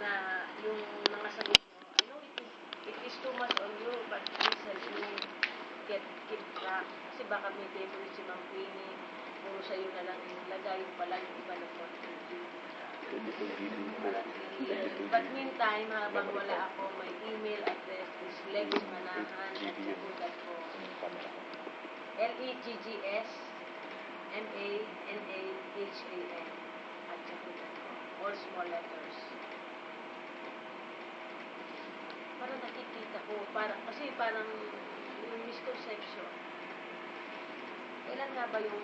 na yung mga sagot mo, I know it is too much on you, but please help me keep track. Kasi baka may favorite si Ma'am Queenie, puro sa'yo na lang inilagay, yung pala yung iba na contribute. But meantime, habang wala ako, my email address is legsmanahan@yahoo.com. LEGGSMANAHAN@yahoo.com. All small letters. Parang nakikita ko, kasi parang yung misconception. Kailan nga ba yung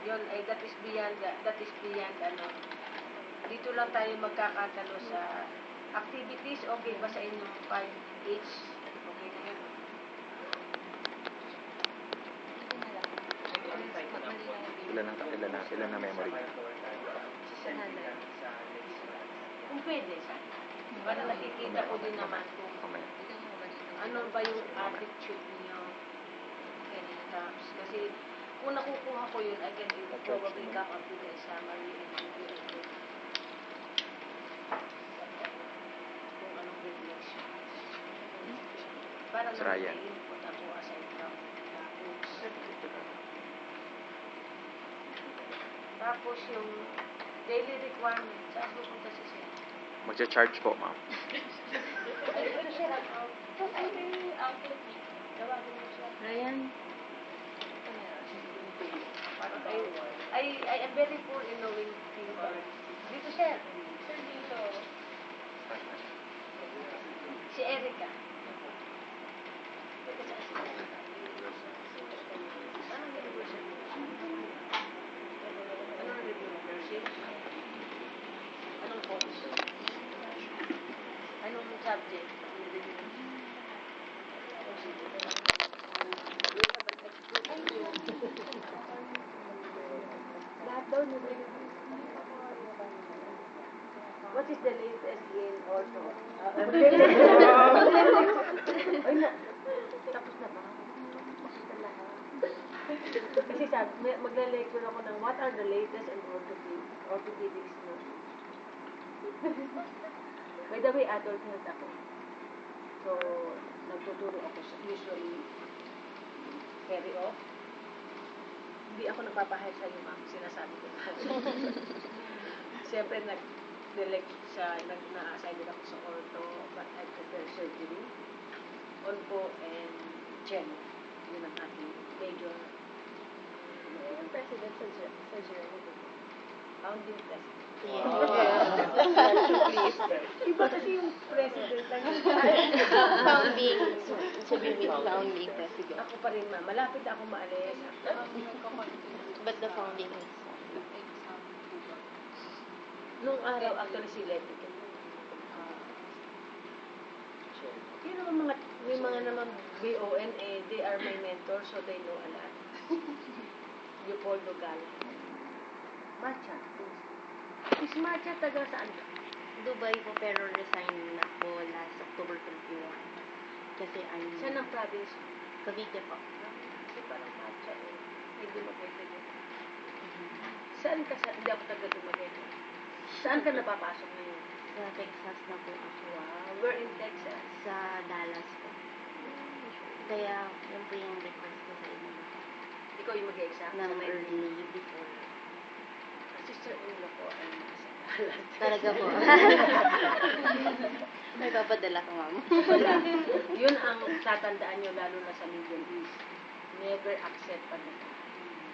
yun ay that is beyond ano. Dito lang tayo magkakatalo sa activities. Okay ba sa inyong 5H? Okay na yun. Sila na memory. Kung pwede sana. Para nakikita ko din naman kung ano ba yung attitude niyo when it comes. Kasi kung nakukuha ko yun, I can probably come up with a summary and give you a good kung anong reflection. Para naman may input ako aside from books. Tapos yung daily requirements, saan pupunta si Sir? Magcha-charge po, ma'am. Ito siya lang out. Tawagin mo siya. Ryan? I am very poor in knowing people. Dito siya. Sir, dito. Si Erica. Anong university? Anong university? Anong course? Anong subject? Lahat daw nyo. What is the latest in ortho? Ay na. Tapos na ba? Tapos na lahat. Kasi sabi, magla-lecture ako ng what are the latest in orthopedics no? By the way, adult health ako. So, nagtuturo ako usually carry off. Hindi ako nagpapahayag sa'yo, ma'am. Sinasabi ko na. Siyempre, na-assign din ako sa ortho, but I prefer surgery. Onco and Gen. Yun ang ating major. Yung president sa surgery. Founding president. Please. Iba kasi yung president lang. Founding. Founding president. Ako pa rin, ma'am. Malapit ako maalis. But the founding is Nung araw, actually si Letty. Yun naman may mga naman BON, they are my mentors, so they know a lot. Leopoldo Gala. Matcha. Is Matcha taga saan? Dubai po, pero resign na po last October 21. Kasi Saan ang province? Cavite po. Kasi parang Matcha hindi maganda yun. Saan ka hindi ako taga Dumaguete. Saan ka napapasok ngayon? Sa Texas na po ako. Wow, where in Texas? Sa Dallas po. Kaya, yun po yung request ko sa inyo. Ikaw yung mag-exam? Ng early before. Sister-in-law ko ay nasa Dallas. Talaga po. May papadala ko, ma'am. Wala. Yun ang tatandaan nyo lalo na sa Middle East. Never accept padala.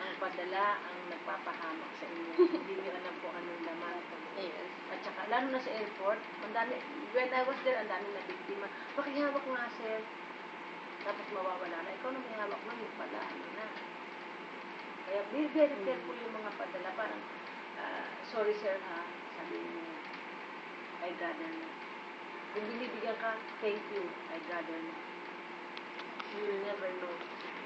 Ang padala ang nagpapahamak sa inyo. Hindi nyo alam kung anong laman. Yes. At saka, lalo na sa airport, ang dami, when I was there, ang dami na biktima. Pakihawak nga, sir. Tapos mawawala na. Ikaw na may hawak mo, yung pala, ano na. Kaya, be very careful yung mga padala. Parang, sorry sir ha, sabi mo, I'd rather not. Kung binibigyan ka, thank you, I'd rather not. You will never know.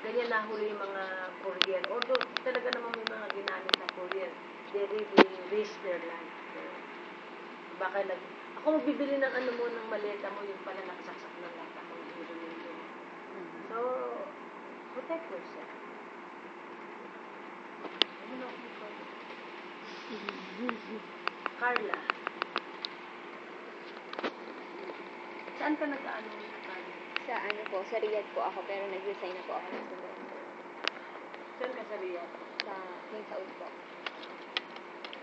Ganyan nahuli yung mga courier. Although, talaga naman may mga ginamit na courier. They really risk their life. Baka ako magbibili ng ano mo, ng maleta mo, yung pala nakasaksak ng lata ko. So, protect yourself. Ano na ako Carla. Saan ka nag-ano sa Carla? Sa ano po, sa Riyadh po ako, pero nag-resign na po ako ng doon. Saan ka sa Riyadh? Sa King Saud po.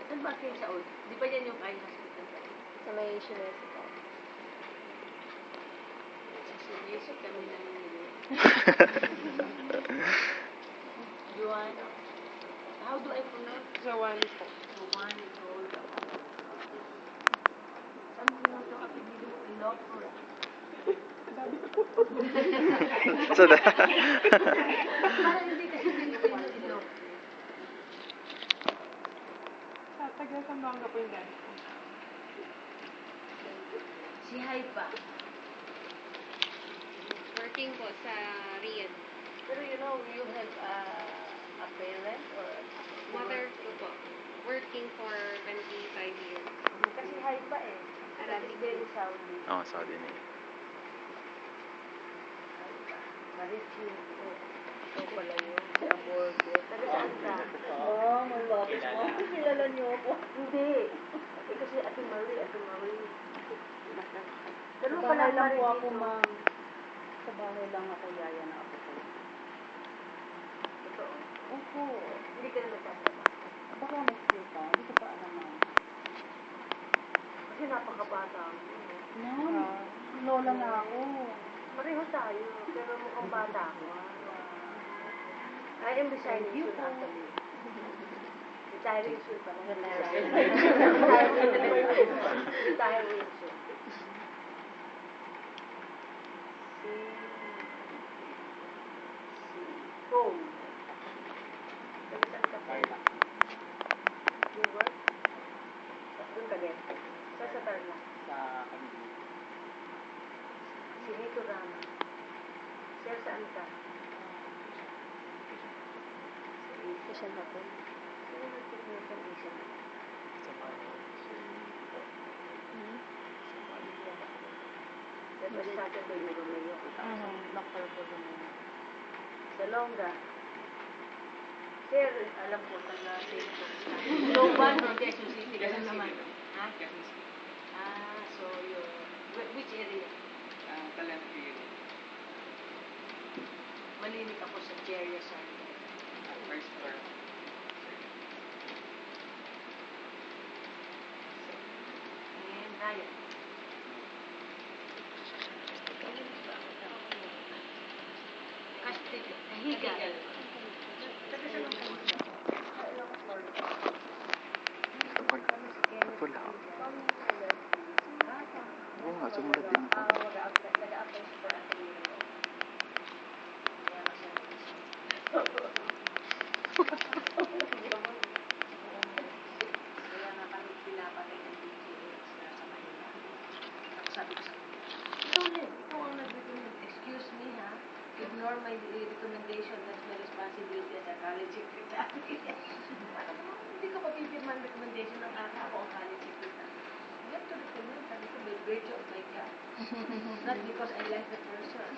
Saan ba kayo sa Old? Di ba yan yung eye hospital ba? Sa may Shinesi po. Sa Sinesio kami namimili. Juana. How do I pronounce? Zawani po. Juana told. Saan mo na ito apelido mo? Ilocos. So, Parang hindi kasi Pilipino Ilocos. Sa taga Samanga po yung dati. Si Haipa. Working po sa Riyadh. Pero you know, you have a parent or Mother ko po. Working for 25 years. Kasi Haipa eh. Arabic. Very Saudi. oh, Saudi na yun. Haipa. Marichi. Ito pala yun. Sa Borgo. Taga saan ka? Oh, may bakit mo. Kilala niyo ako. Hindi. Eh, kasi Ate Marie, Ate Marie. Pero Sa pala bahay lang Marie po ako, dito. ma'am. Sa bahay lang ako, yaya na ako po. Totoo. Opo. Hindi ka na nagtatrabaho. Baka nag-sleep ka. Hindi ko pa alam, ma'am. Kasi napakabata mo. Ma'am, lola na ako. Pareho tayo, pero mukhang bata ako. I am resigning soon actually. Retiring soon pala. Retiring soon. Home. Saan ka pa? You work? Doon ka din. Sa Tarlac. Sa kanila. Si Rito Rama. Sir, saan ka? Asian na po. Sino nagtitinag ng Asian? That was started by Romeo. Doctor po doon. Sa Longga. Sir, alam ko, taga-Sento. Loban, Quezon City ka lang naman. Ha? So which area? Malinig ako sa Jeria Sunday. First floor. And Raya. Castillo. Higa. Taga sa Longga. Wala. Oo nga, sumulat din ako. Nag-a-apply siya for Ateneo. Kaya nga kami pinapatay ng DPH na sa Manila. Tapos sabi ko sa kanya, ikaw ang nag-recommend. Excuse me ha, ignore my recommendation. That's my responsibility as a college secretary. Parang hindi ko mapipirman recommendation ng ako ang college secretary. You have to recommend, sabi ko, by virtue of my job. Not because I like the person.